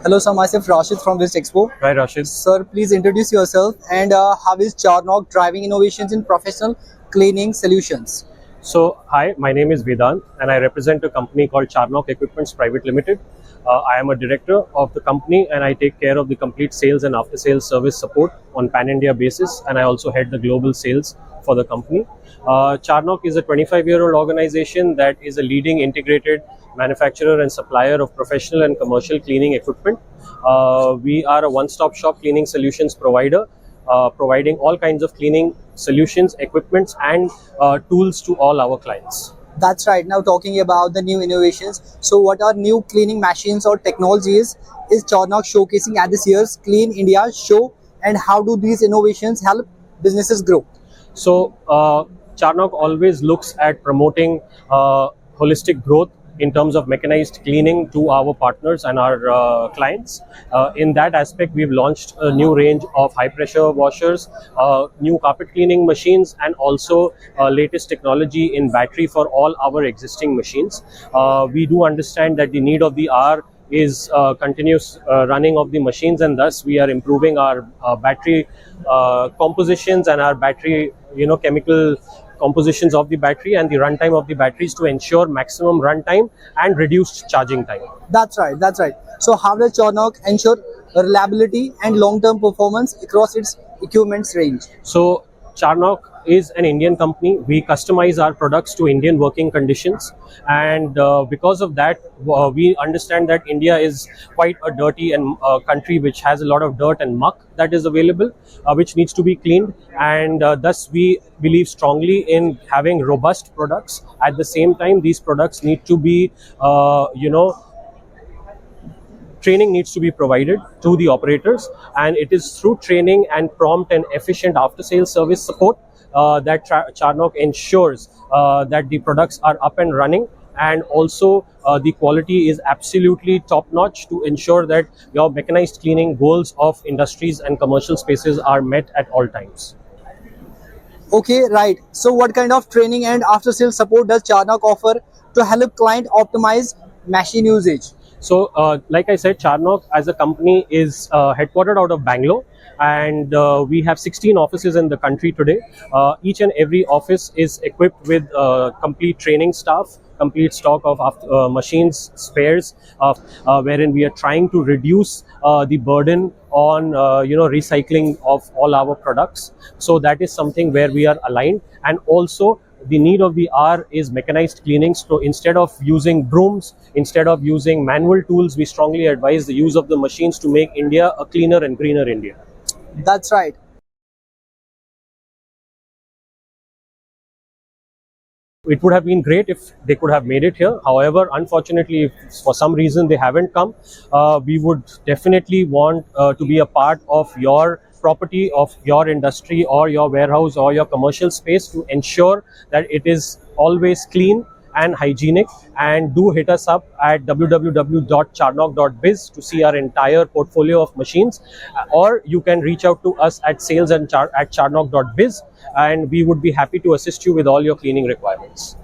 Hello, sir. Myself Rashid from this Expo. Hi, Rashid. Sir, please introduce yourself and how is Charnock driving innovations in professional cleaning solutions? So, hi, my name is Vedant and I represent a company called Charnock Equipments Private Limited. I am a director of the company and I take care of the complete sales and after sales service support on pan-India basis, and I also head the global sales for the company. Charnock is a 25-year-old organization that is a leading integrated manufacturer and supplier of professional and commercial cleaning equipment. We are a one-stop shop cleaning solutions provider, providing all kinds of cleaning solutions, equipments, and tools to all our clients. That's right. Now talking about the new innovations. So what are new cleaning machines or technologies is Charnock showcasing at this year's Clean India show, and how do these innovations help businesses grow? So, Charnock always looks at promoting holistic growth in terms of mechanized cleaning to our partners and our clients. In that aspect, we've launched a new range of high pressure washers, new carpet cleaning machines, and also latest technology in battery for all our existing machines. We do understand that the need of the hour is continuous running of the machines, and thus we are improving our battery compositions and our battery chemical compositions of the battery and the runtime of the batteries to ensure maximum runtime and reduced charging time. That's right. That's right. So how does Charnock ensure reliability and long-term performance across its equipment's range? So Charnock is an Indian company. We customize our products to Indian working conditions, and because of that, we understand that India is quite a dirty and country which has a lot of dirt and muck that is available, which needs to be cleaned, and thus we believe strongly in having robust products. At the same time, these products need to be, training needs to be provided to the operators, and it is through training and prompt and efficient after sales service support that Charnock ensures that the products are up and running, and also the quality is absolutely top notch to ensure that your mechanized cleaning goals of industries and commercial spaces are met at all times. Okay, right. So what kind of training and after-sales support does Charnock offer to help client optimize machine usage? So, like I said, Charnock as a company is headquartered out of Bangalore, and we have 16 offices in the country today. Each and every office is equipped with complete training staff, complete stock of machines, spares, wherein we are trying to reduce the burden on recycling of all our products. So that is something where we are aligned, and also the need of the hour is mechanized cleaning. So instead of using brooms, instead of using manual tools, we strongly advise the use of the machines to make India a cleaner and greener India. That's right. It would have been great if they could have made it here. However, unfortunately, if for some reason they haven't come, we would definitely want to be a part of your property, of your industry or your warehouse or your commercial space, to ensure that it is always clean and hygienic. And do hit us up at www.charnock.biz to see our entire portfolio of machines, or you can reach out to us at sales@charnock.biz, and we would be happy to assist you with all your cleaning requirements.